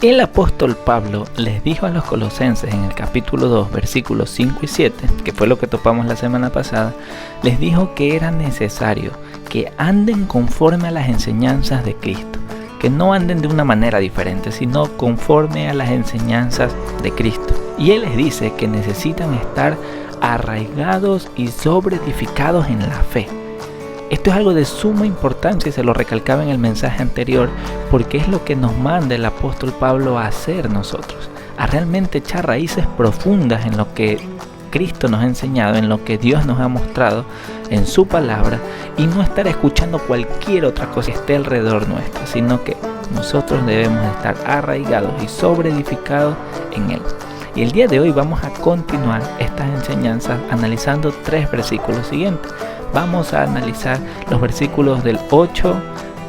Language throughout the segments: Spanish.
El apóstol Pablo les dijo a los colosenses en el capítulo 2, versículos 5 y 7, que fue lo que topamos la semana pasada, les dijo que era necesario que anden conforme a las enseñanzas de Cristo, que no anden de una manera diferente, sino conforme a las enseñanzas de Cristo. Y Él les dice que necesitan estar arraigados y sobreedificados en la fe. Esto es algo de suma importancia y se lo recalcaba en el mensaje anterior, porque es lo que nos manda el apóstol Pablo a hacer nosotros, a realmente echar raíces profundas en lo que Cristo nos ha enseñado, en lo que Dios nos ha mostrado en su palabra, y no estar escuchando cualquier otra cosa que esté alrededor nuestro, sino que nosotros debemos estar arraigados y sobreedificados en Él. Y el día de hoy vamos a continuar estas enseñanzas analizando 3 versículos siguientes. Vamos a analizar los versículos del 8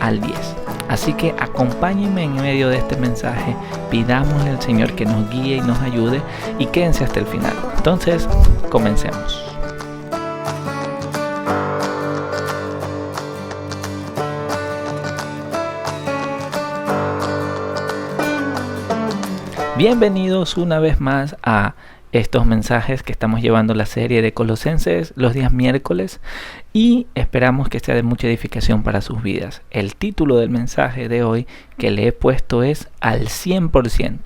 al 10. Así que acompáñenme en medio de este mensaje, pidámosle al Señor que nos guíe y nos ayude y quédense hasta el final. Entonces, comencemos. Bienvenidos una vez más a estos mensajes que estamos llevando la serie de Colosenses los días miércoles y esperamos que sea de mucha edificación para sus vidas. El título del mensaje de hoy que le he puesto es al 100%.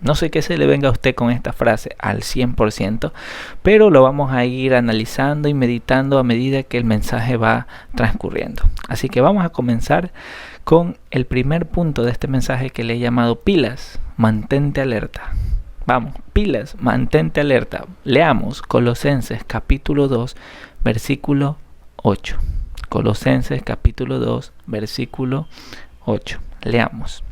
No sé qué se le venga a usted con esta frase, al 100%, pero lo vamos a ir analizando y meditando a medida que el mensaje va transcurriendo. Así que vamos a comenzar con el primer punto de este mensaje que le he llamado pilas, mantente alerta. Vamos, pilas, mantente alerta. Leamos Colosenses capítulo 2, versículo 8. Colosenses capítulo 2, versículo 8. Leamos.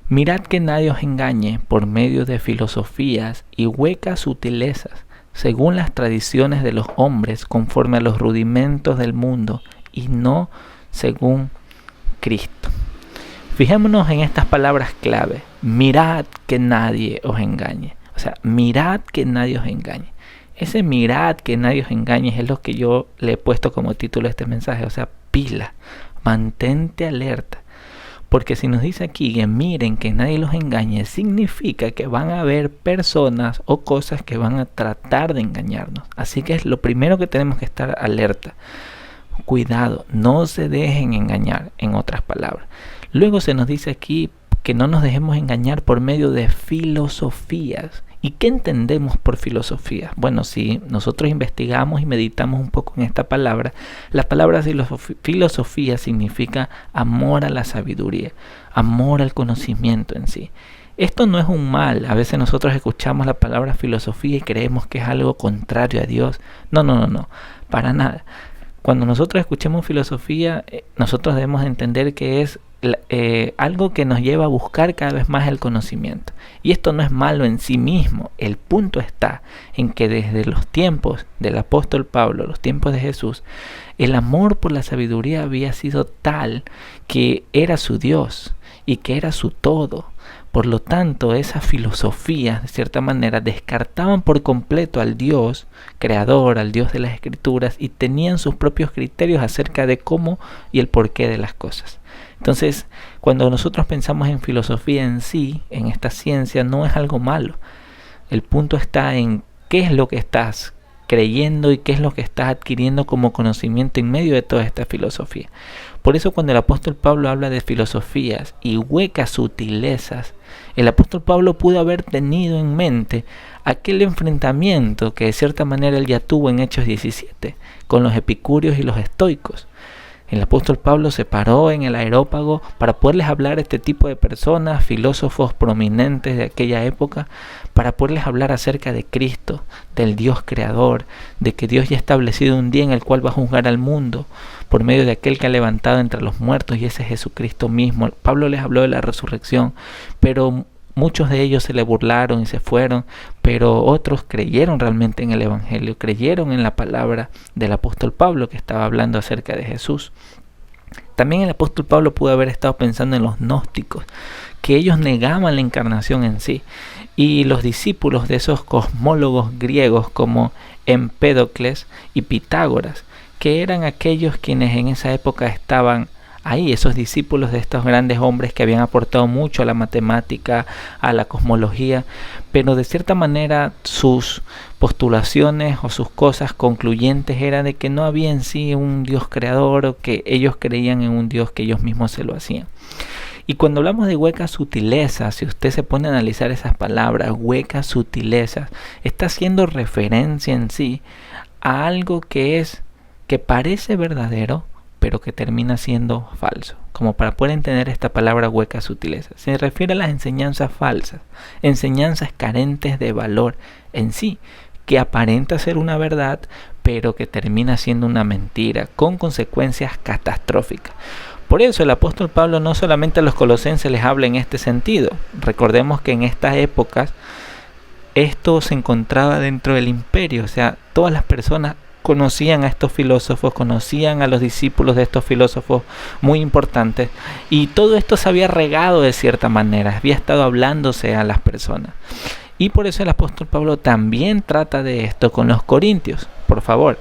Mirad que nadie os engañe por medio de filosofías y huecas sutilezas, según las tradiciones de los hombres, conforme a los rudimentos del mundo, y no según Cristo. Fijémonos en estas palabras clave. Mirad que nadie os engañe. O sea, mirad que nadie os engañe. Ese mirad que nadie os engañe es lo que yo le he puesto como título a este mensaje. O sea, pila, mantente alerta. Porque si nos dice aquí que miren que nadie los engañe, significa que van a haber personas o cosas que van a tratar de engañarnos. Así que es lo primero que tenemos que estar alerta. Cuidado, no se dejen engañar, en otras palabras. Luego se nos dice aquí que no nos dejemos engañar por medio de filosofías. ¿Y qué entendemos por filosofía? Bueno, si nosotros investigamos y meditamos un poco en esta palabra, la palabra filosofía significa amor a la sabiduría, amor al conocimiento en sí. Esto no es un mal. A veces nosotros escuchamos la palabra filosofía y creemos que es algo contrario a Dios. No, para nada. Cuando nosotros escuchemos filosofía, nosotros debemos entender que es algo que nos lleva a buscar cada vez más el conocimiento. Y esto no es malo en sí mismo. El punto está en que desde los tiempos del apóstol Pablo, los tiempos de Jesús, el amor por la sabiduría había sido tal que era su Dios y que era su todo. Por lo tanto, esas filosofías, de cierta manera, descartaban por completo al Dios creador, al Dios de las Escrituras, y tenían sus propios criterios acerca de cómo y el porqué de las cosas. Entonces, cuando nosotros pensamos en filosofía en sí, en esta ciencia, no es algo malo. El punto está en qué es lo que estás creyendo y qué es lo que estás adquiriendo como conocimiento en medio de toda esta filosofía. Por eso cuando el apóstol Pablo habla de filosofías y huecas sutilezas, el apóstol Pablo pudo haber tenido en mente aquel enfrentamiento que de cierta manera él ya tuvo en Hechos 17 con los epicúreos y los estoicos. El apóstol Pablo se paró en el Areópago para poderles hablar a este tipo de personas, filósofos prominentes de aquella época, para poderles hablar acerca de Cristo, del Dios creador, de que Dios ya ha establecido un día en el cual va a juzgar al mundo por medio de aquel que ha levantado entre los muertos, y ese es Jesucristo mismo. Pablo les habló de la resurrección, pero muchos de ellos se le burlaron y se fueron, pero otros creyeron realmente en el Evangelio, creyeron en la palabra del apóstol Pablo que estaba hablando acerca de Jesús. También el apóstol Pablo pudo haber estado pensando en los gnósticos, que ellos negaban la encarnación en sí, y los discípulos de esos cosmólogos griegos como Empédocles y Pitágoras, que eran aquellos quienes en esa época estaban ahí, esos discípulos de estos grandes hombres que habían aportado mucho a la matemática, a la cosmología, pero de cierta manera sus postulaciones o sus cosas concluyentes eran de que no había en sí un Dios creador, o que ellos creían en un Dios que ellos mismos se lo hacían. Y cuando hablamos de huecas sutilezas, si usted se pone a analizar esas palabras, huecas sutilezas, está haciendo referencia en sí a algo que parece verdadero, pero que termina siendo falso. Como para poder entender esta palabra huecas sutilezas, se refiere a las enseñanzas falsas, enseñanzas carentes de valor en sí, que aparenta ser una verdad, pero que termina siendo una mentira, con consecuencias catastróficas. Por eso el apóstol Pablo no solamente a los colosenses les habla en este sentido. Recordemos que en estas épocas esto se encontraba dentro del imperio, o sea, todas las personas conocían a estos filósofos, conocían a los discípulos de estos filósofos muy importantes, y todo esto se había regado de cierta manera, había estado hablándose a las personas. Y por eso el apóstol Pablo también trata de esto con los corintios. Por favor,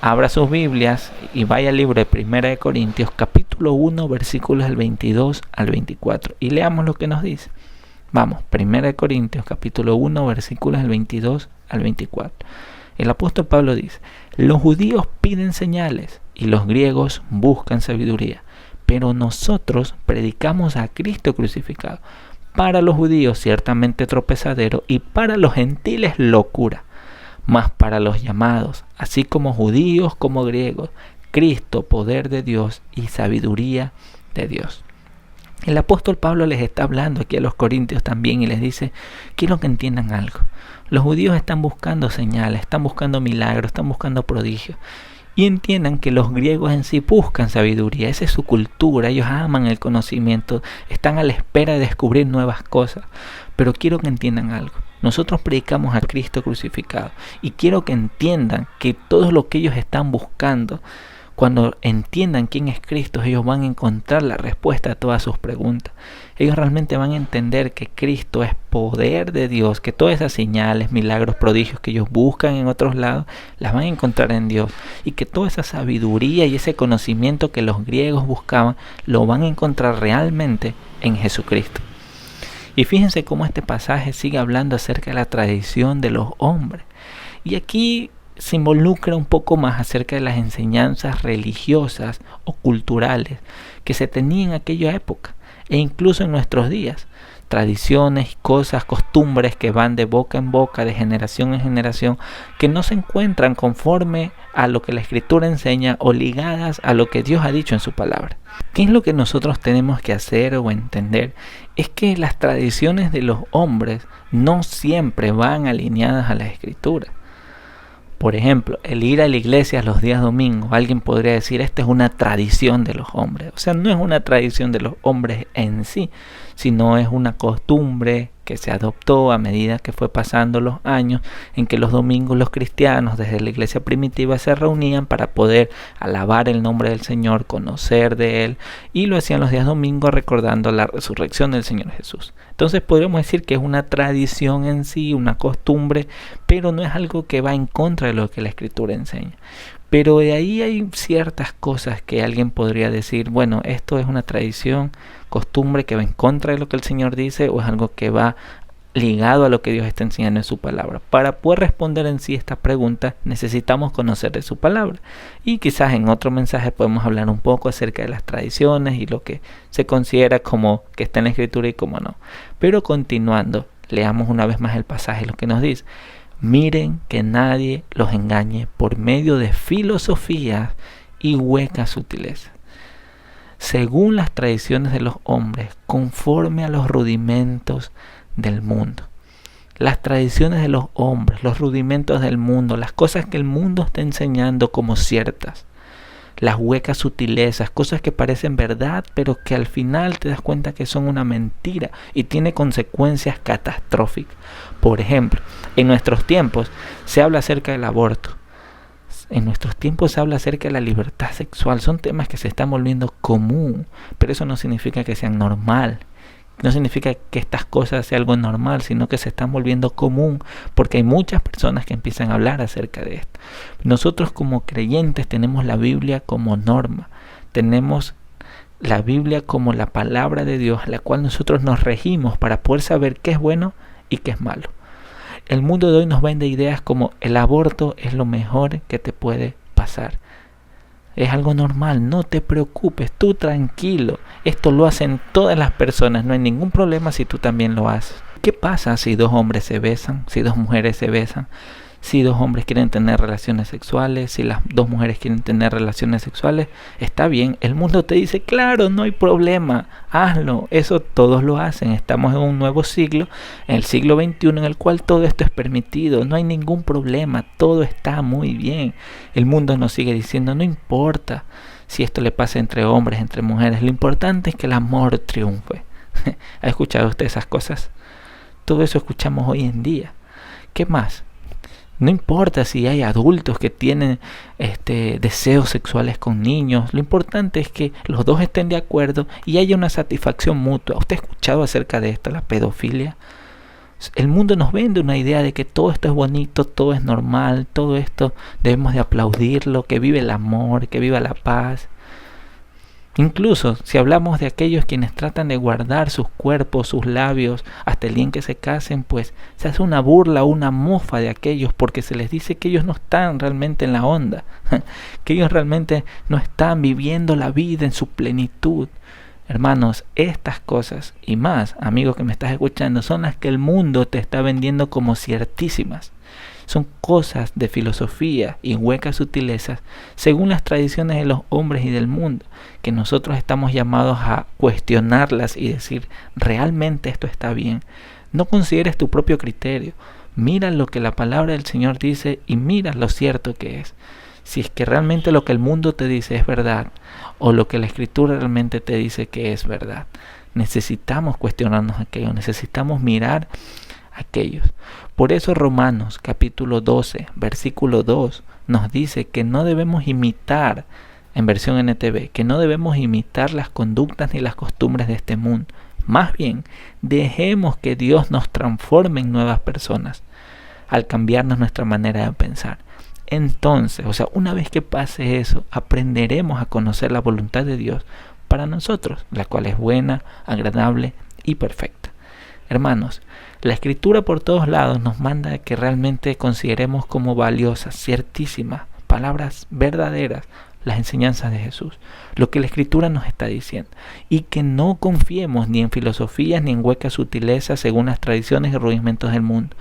abra sus Biblias y vaya al libro de 1 de Corintios, capítulo 1, versículos del 22 al 24. Y leamos lo que nos dice. Vamos, 1 de Corintios, capítulo 1, versículos del 22 al 24. El apóstol Pablo dice: los judíos piden señales y los griegos buscan sabiduría, pero nosotros predicamos a Cristo crucificado. Para los judíos ciertamente tropezadero y para los gentiles locura. Mas para los llamados, así como judíos como griegos, Cristo, poder de Dios y sabiduría de Dios. El apóstol Pablo les está hablando aquí a los corintios también y les dice: quiero que entiendan algo. Los judíos están buscando señales, están buscando milagros, están buscando prodigios. Y entiendan que los griegos en sí buscan sabiduría, esa es su cultura, ellos aman el conocimiento, están a la espera de descubrir nuevas cosas. Pero quiero que entiendan algo. Nosotros predicamos a Cristo crucificado y quiero que entiendan que todo lo que ellos están buscando, cuando entiendan quién es Cristo, ellos van a encontrar la respuesta a todas sus preguntas. Ellos realmente van a entender que Cristo es poder de Dios, que todas esas señales, milagros, prodigios que ellos buscan en otros lados, las van a encontrar en Dios. Y que toda esa sabiduría y ese conocimiento que los griegos buscaban, lo van a encontrar realmente en Jesucristo. Y fíjense cómo este pasaje sigue hablando acerca de la tradición de los hombres. Y aquí se involucra un poco más acerca de las enseñanzas religiosas o culturales que se tenían en aquella época e incluso en nuestros días. Tradiciones, cosas, costumbres que van de boca en boca, de generación en generación, que no se encuentran conforme a lo que la Escritura enseña o ligadas a lo que Dios ha dicho en su palabra. ¿Qué es lo que nosotros tenemos que hacer o entender? Es que las tradiciones de los hombres no siempre van alineadas a la Escritura. Por ejemplo, el ir a la iglesia los días domingos, alguien podría decir, esta es una tradición de los hombres. O sea, no es una tradición de los hombres en sí, sino es una costumbre que se adoptó a medida que fue pasando los años, en que los domingos los cristianos desde la iglesia primitiva se reunían para poder alabar el nombre del Señor, conocer de Él, y lo hacían los días domingos recordando la resurrección del Señor Jesús. Entonces podríamos decir que es una tradición en sí, una costumbre, pero no es algo que va en contra de lo que la Escritura enseña. Pero de ahí hay ciertas cosas que alguien podría decir, bueno, esto es una tradición, costumbre que va en contra de lo que el Señor dice, o es algo que va ligado a lo que Dios está enseñando en su palabra. Para poder responder en sí esta pregunta necesitamos conocer de su palabra, y quizás en otro mensaje podemos hablar un poco acerca de las tradiciones y lo que se considera como que está en la Escritura y como no. Pero continuando, leamos una vez más el pasaje, lo que nos dice: miren que nadie los engañe por medio de filosofías y huecas sutilezas, según las tradiciones de los hombres, conforme a los rudimentos del mundo. Las tradiciones de los hombres, los rudimentos del mundo, las cosas que el mundo está enseñando como ciertas, las huecas sutilezas, cosas que parecen verdad, pero que al final te das cuenta que son una mentira y tiene consecuencias catastróficas. Por ejemplo, en nuestros tiempos se habla acerca del aborto. En nuestros tiempos se habla acerca de la libertad sexual. Son temas que se están volviendo común, pero eso no significa que sean normal. No significa que estas cosas sean algo normal, sino que se están volviendo común, porque hay muchas personas que empiezan a hablar acerca de esto. Nosotros como creyentes tenemos la Biblia como norma. Tenemos la Biblia como la palabra de Dios, a la cual nosotros nos regimos para poder saber qué es bueno y qué es malo. El mundo de hoy nos vende ideas como el aborto es lo mejor que te puede pasar. Es algo normal, no te preocupes, tú tranquilo. Esto lo hacen todas las personas, no hay ningún problema si tú también lo haces. ¿Qué pasa si dos hombres se besan, si dos mujeres se besan? Si dos hombres quieren tener relaciones sexuales, si las dos mujeres quieren tener relaciones sexuales, está bien. El mundo te dice, claro, no hay problema, hazlo. Eso todos lo hacen. Estamos en un nuevo siglo, en el siglo XXI, en el cual todo esto es permitido. No hay ningún problema, todo está muy bien. El mundo nos sigue diciendo, no importa si esto le pasa entre hombres, entre mujeres. Lo importante es que el amor triunfe. ¿Ha escuchado usted esas cosas? Todo eso escuchamos hoy en día. ¿Qué más? No importa si hay adultos que tienen deseos sexuales con niños. Lo importante es que los dos estén de acuerdo y haya una satisfacción mutua. ¿Usted ha escuchado acerca de esto, la pedofilia? El mundo nos vende una idea de que todo esto es bonito, todo es normal, todo esto debemos de aplaudirlo, que vive el amor, que viva la paz. Incluso si hablamos de aquellos quienes tratan de guardar sus cuerpos, sus labios, hasta el día en que se casen, pues se hace una burla o una mofa de aquellos porque se les dice que ellos no están realmente en la onda, que ellos realmente no están viviendo la vida en su plenitud. Hermanos, estas cosas y más, amigo que me estás escuchando, son las que el mundo te está vendiendo como ciertísimas. Son cosas de filosofía y huecas sutilezas según las tradiciones de los hombres y del mundo, que nosotros estamos llamados a cuestionarlas y decir, ¿realmente esto está bien? No consideres tu propio criterio, mira lo que la palabra del Señor dice y mira lo cierto que es. Si es que realmente lo que el mundo te dice es verdad, o lo que la Escritura realmente te dice que es verdad. Necesitamos cuestionarnos aquello, necesitamos mirar aquellos. Por eso Romanos capítulo 12, versículo 2 nos dice que no debemos imitar, en versión NTV, que no debemos imitar las conductas ni las costumbres de este mundo. Más bien, dejemos que Dios nos transforme en nuevas personas al cambiarnos nuestra manera de pensar. Entonces, una vez que pase eso, aprenderemos a conocer la voluntad de Dios para nosotros, la cual es buena, agradable y perfecta. Hermanos, la Escritura por todos lados nos manda que realmente consideremos como valiosas, ciertísimas, palabras verdaderas, las enseñanzas de Jesús, lo que la Escritura nos está diciendo, y que no confiemos ni en filosofías ni en huecas sutilezas según las tradiciones y rudimentos del mundo.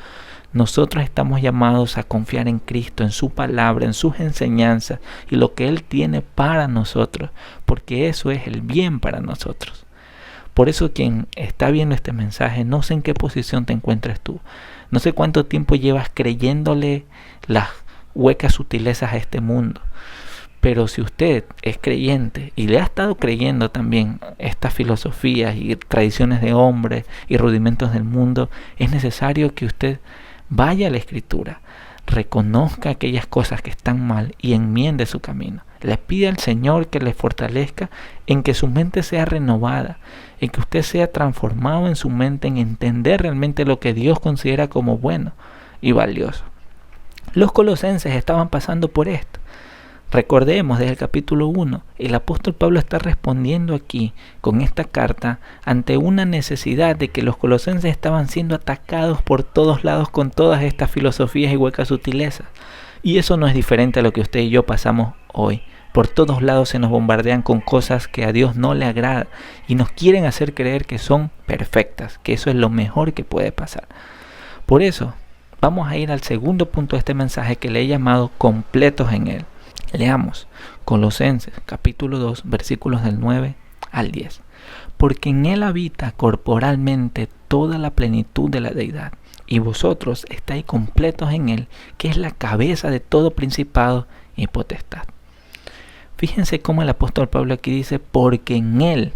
Nosotros estamos llamados a confiar en Cristo, en su palabra, en sus enseñanzas y lo que Él tiene para nosotros, porque eso es el bien para nosotros. Por eso quien está viendo este mensaje, no sé en qué posición te encuentres tú, no sé cuánto tiempo llevas creyéndole las huecas sutilezas a este mundo, pero si usted es creyente y le ha estado creyendo también estas filosofías y tradiciones de hombres y rudimentos del mundo, es necesario que usted vaya a la Escritura, reconozca aquellas cosas que están mal y enmiende su camino. Le pide al Señor que le fortalezca en que su mente sea renovada, en que usted sea transformado en su mente, en entender realmente lo que Dios considera como bueno y valioso. Los colosenses estaban pasando por esto. Recordemos desde el capítulo 1, el apóstol Pablo está respondiendo aquí con esta carta ante una necesidad de que los colosenses estaban siendo atacados por todos lados con todas estas filosofías y huecas sutilezas. Y eso no es diferente a lo que usted y yo pasamos hoy. Por todos lados se nos bombardean con cosas que a Dios no le agrada y nos quieren hacer creer que son perfectas, que eso es lo mejor que puede pasar. Por eso, vamos a ir al segundo punto de este mensaje que le he llamado completos en Él. Leamos Colosenses capítulo 2 versículos del 9 al 10. Porque en Él habita corporalmente toda la plenitud de la deidad, y vosotros estáis completos en Él, que es la cabeza de todo principado y potestad. Fíjense cómo el apóstol Pablo aquí dice, porque en Él.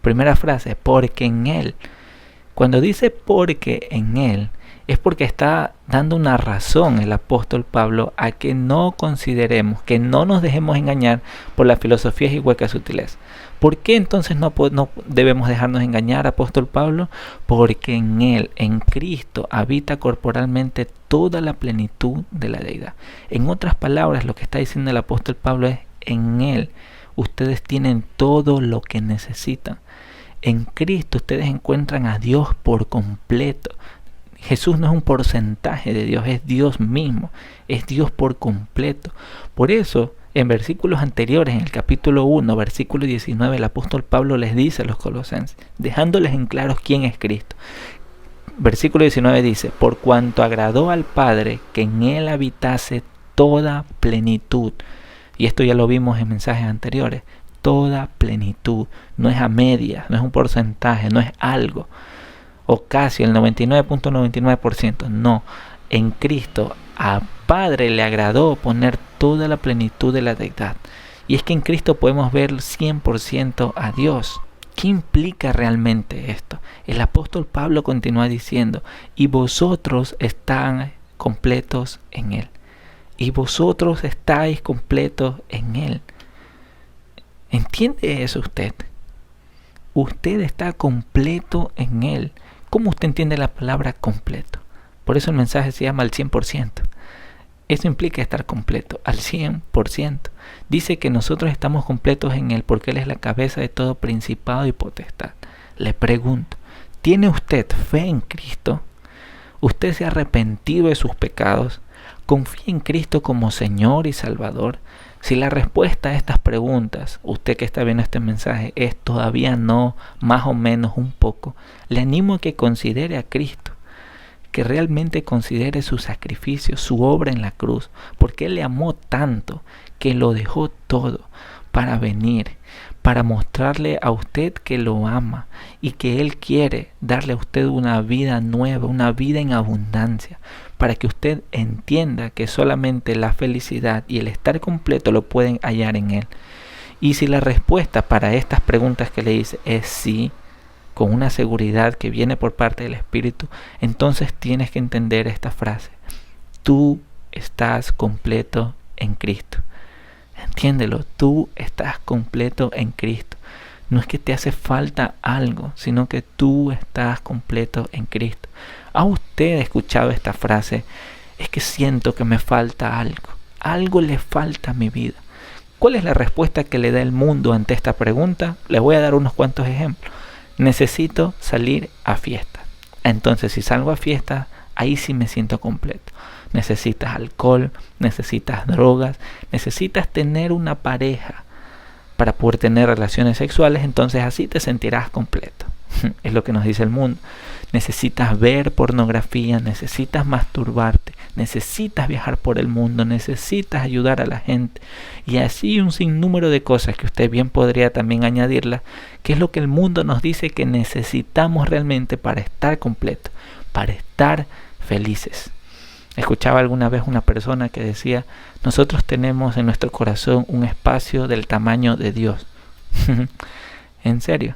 Primera frase, porque en Él. Cuando dice porque en Él, es porque está dando una razón el apóstol Pablo a que no consideremos, que no nos dejemos engañar por las filosofías y huecas sutilezas. ¿Por qué entonces no debemos dejarnos engañar, apóstol Pablo? Porque en Él, en Cristo, habita corporalmente toda la plenitud de la deidad. En otras palabras, lo que está diciendo el apóstol Pablo es, en Él ustedes tienen todo lo que necesitan. En Cristo ustedes encuentran a Dios por completo. Jesús no es un porcentaje de Dios, es Dios mismo, es Dios por completo. Por eso, en versículos anteriores, en el capítulo 1, versículo 19, el apóstol Pablo les dice a los colosenses, dejándoles en claro quién es Cristo. Versículo 19 dice, por cuanto agradó al Padre que en Él habitase toda plenitud. Y esto ya lo vimos en mensajes anteriores. Toda plenitud. No es a medias, no es un porcentaje, no es algo. O casi el 99.99%. No. En Cristo a Padre le agradó poner toda la plenitud de la deidad. Y es que en Cristo podemos ver 100% a Dios. ¿Qué implica realmente esto? El apóstol Pablo continúa diciendo, y vosotros estáis completos en Él. Y vosotros estáis completos en Él. ¿Entiende eso usted? Usted está completo en Él. ¿Cómo usted entiende la palabra completo? Por eso el mensaje se llama al 100%. Eso implica estar completo, al 100%. Dice que nosotros estamos completos en Él porque Él es la cabeza de todo principado y potestad. Le pregunto, ¿tiene usted fe en Cristo? ¿Usted se ha arrepentido de sus pecados? ¿Confía en Cristo como Señor y Salvador? Si la respuesta a estas preguntas, usted que está viendo este mensaje, es todavía no, más o menos un poco, le animo a que considere a Cristo, que realmente considere su sacrificio, su obra en la cruz, porque Él le amó tanto que lo dejó todo para venir, para mostrarle a usted que lo ama y que Él quiere darle a usted una vida nueva, una vida en abundancia, para que usted entienda que solamente la felicidad y el estar completo lo pueden hallar en Él. Y si la respuesta para estas preguntas que le hice es sí, con una seguridad que viene por parte del Espíritu, entonces tienes que entender esta frase. Tú estás completo en Cristo. Entiéndelo, tú estás completo en Cristo. No es que te hace falta algo, sino que tú estás completo en Cristo. ¿Ha usted escuchado esta frase? Es que siento que me falta algo. Algo le falta a mi vida. ¿Cuál es la respuesta que le da el mundo ante esta pregunta? Les voy a dar unos cuantos ejemplos. Necesito salir a fiesta. Entonces, si salgo a fiesta, ahí sí me siento completo. Necesitas alcohol, necesitas drogas, necesitas tener una pareja para poder tener relaciones sexuales, entonces así te sentirás completo. Es lo que nos dice el mundo. Necesitas ver pornografía, necesitas masturbarte, necesitas viajar por el mundo, necesitas ayudar a la gente y así un sinnúmero de cosas que usted bien podría también añadirlas, que es lo que el mundo nos dice que necesitamos realmente para estar completo, para estar felices. Escuchaba alguna vez una persona que decía, nosotros tenemos en nuestro corazón un espacio del tamaño de Dios. En serio,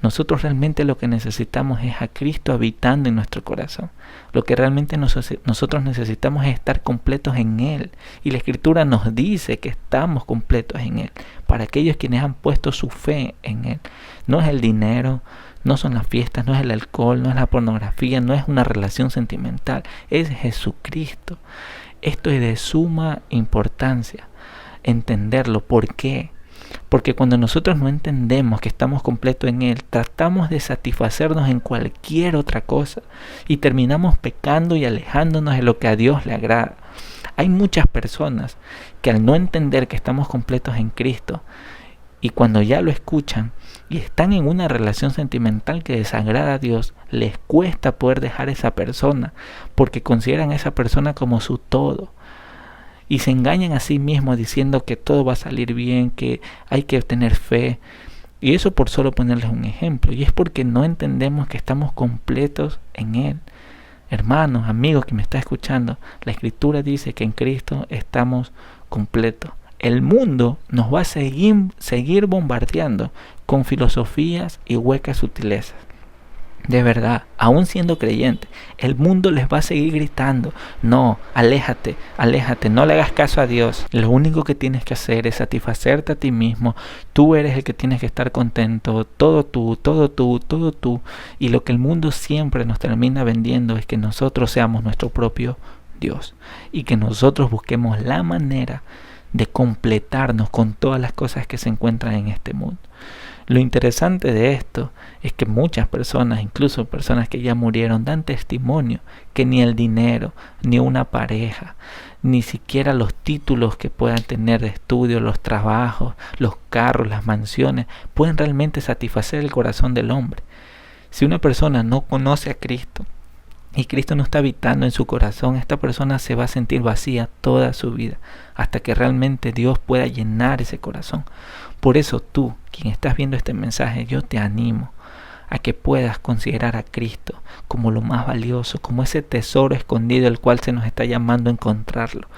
nosotros realmente lo que necesitamos es a Cristo habitando en nuestro corazón. Lo que realmente nosotros necesitamos es estar completos en Él. Y la Escritura nos dice que estamos completos en Él. Para aquellos quienes han puesto su fe en Él. No es el dinero, no son las fiestas, no es el alcohol, no es la pornografía, no es una relación sentimental, es Jesucristo. Esto es de suma importancia, entenderlo. ¿Por qué? Porque cuando nosotros no entendemos que estamos completos en Él, tratamos de satisfacernos en cualquier otra cosa y terminamos pecando y alejándonos de lo que a Dios le agrada. Hay muchas personas que al no entender que estamos completos en Cristo y cuando ya lo escuchan y están en una relación sentimental que desagrada a Dios, les cuesta poder dejar a esa persona porque consideran a esa persona como su todo. Y se engañan a sí mismos diciendo que todo va a salir bien, que hay que tener fe. Y eso por solo ponerles un ejemplo. Y es porque no entendemos que estamos completos en Él. Hermanos, amigos que me está escuchando, la Escritura dice que en Cristo estamos completos. El mundo nos va a seguir bombardeando con filosofías y huecas sutilezas. De verdad, aún siendo creyente, el mundo les va a seguir gritando, no, aléjate, aléjate, no le hagas caso a Dios. Lo único que tienes que hacer es satisfacerte a ti mismo. Tú eres el que tienes que estar contento, todo tú, todo tú, todo tú. Y lo que el mundo siempre nos termina vendiendo es que nosotros seamos nuestro propio Dios y que nosotros busquemos la manera de completarnos con todas las cosas que se encuentran en este mundo. Lo interesante de esto es que muchas personas, incluso personas que ya murieron, dan testimonio que ni el dinero, ni una pareja, ni siquiera los títulos que puedan tener de estudio, los trabajos, los carros, las mansiones, pueden realmente satisfacer el corazón del hombre. Si una persona no conoce a Cristo y Cristo no está habitando en su corazón, esta persona se va a sentir vacía toda su vida, hasta que realmente Dios pueda llenar ese corazón. Por eso tú, quien estás viendo este mensaje, yo te animo a que puedas considerar a Cristo como lo más valioso, como ese tesoro escondido el cual se nos está llamando a encontrarlo.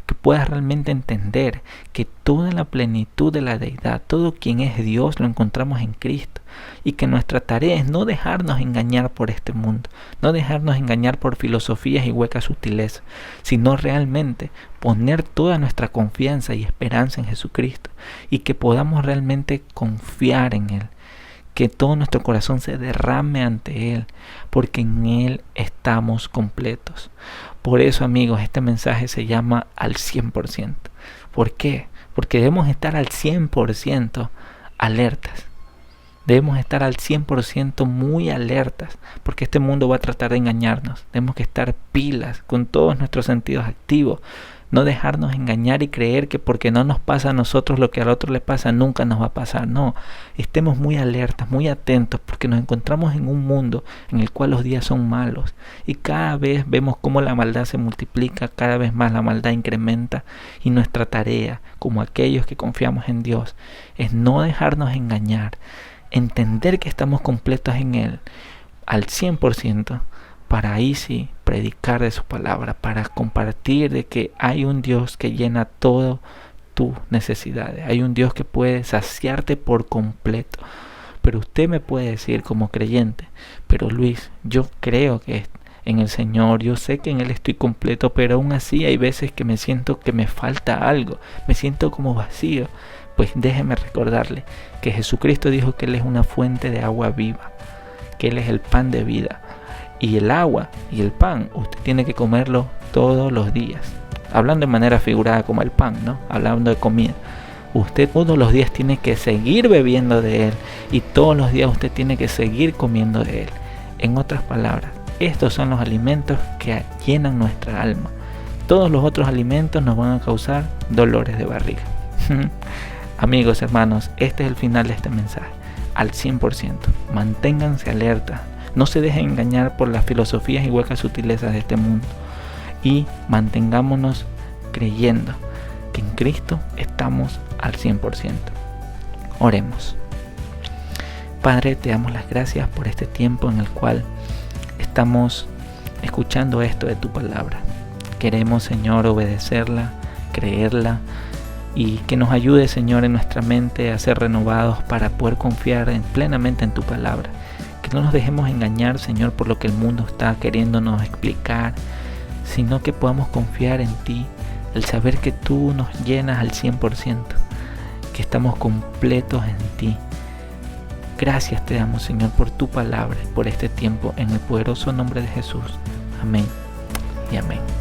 Que puedas realmente entender que toda la plenitud de la deidad, todo quien es Dios, lo encontramos en Cristo. Y que nuestra tarea es no dejarnos engañar por este mundo, no dejarnos engañar por filosofías y huecas sutilezas, sino realmente poner toda nuestra confianza y esperanza en Jesucristo, y que podamos realmente confiar en Él. Que todo nuestro corazón se derrame ante Él, porque en Él estamos completos. Por eso, amigos, este mensaje se llama al 100%. ¿Por qué? Porque debemos estar al 100% alertas. Debemos estar al 100% muy alertas, porque este mundo va a tratar de engañarnos. Tenemos que estar pilas, con todos nuestros sentidos activos. No dejarnos engañar y creer que porque no nos pasa a nosotros lo que al otro le pasa, nunca nos va a pasar. No, estemos muy alertas, muy atentos, porque nos encontramos en un mundo en el cual los días son malos. Y cada vez vemos cómo la maldad se multiplica, cada vez más la maldad incrementa. Y nuestra tarea, como aquellos que confiamos en Dios, es no dejarnos engañar, entender que estamos completos en Él al 100%, para ahí sí predicar de su palabra, para compartir de que hay un Dios que llena todo tus necesidades, hay un Dios que puede saciarte por completo. Pero usted me puede decir como creyente, pero Luis, yo creo que en el Señor, yo sé que en Él estoy completo, pero aún así hay veces que me siento que me falta algo, me siento como vacío. Pues déjeme recordarle que Jesucristo dijo que Él es una fuente de agua viva, que Él es el pan de vida. Y el agua y el pan, usted tiene que comerlo todos los días. Hablando de manera figurada como el pan, ¿no? Hablando de comida. Usted todos los días tiene que seguir bebiendo de Él. Y todos los días usted tiene que seguir comiendo de Él. En otras palabras, estos son los alimentos que llenan nuestra alma. Todos los otros alimentos nos van a causar dolores de barriga. Amigos, hermanos, este es el final de este mensaje. Al 100%. Manténganse alerta. No se dejen engañar por las filosofías y huecas sutilezas de este mundo. Y mantengámonos creyendo que en Cristo estamos al 100%. Oremos. Padre, te damos las gracias por este tiempo en el cual estamos escuchando esto de tu palabra. Queremos, Señor, obedecerla, creerla, y que nos ayude, Señor, en nuestra mente a ser renovados para poder confiar plenamente en tu palabra. Que no nos dejemos engañar, Señor, por lo que el mundo está queriéndonos explicar, sino que podamos confiar en ti, el saber que tú nos llenas al 100%, que estamos completos en ti. Gracias te damos, Señor, por tu palabra, por este tiempo, en el poderoso nombre de Jesús. Amén y amén.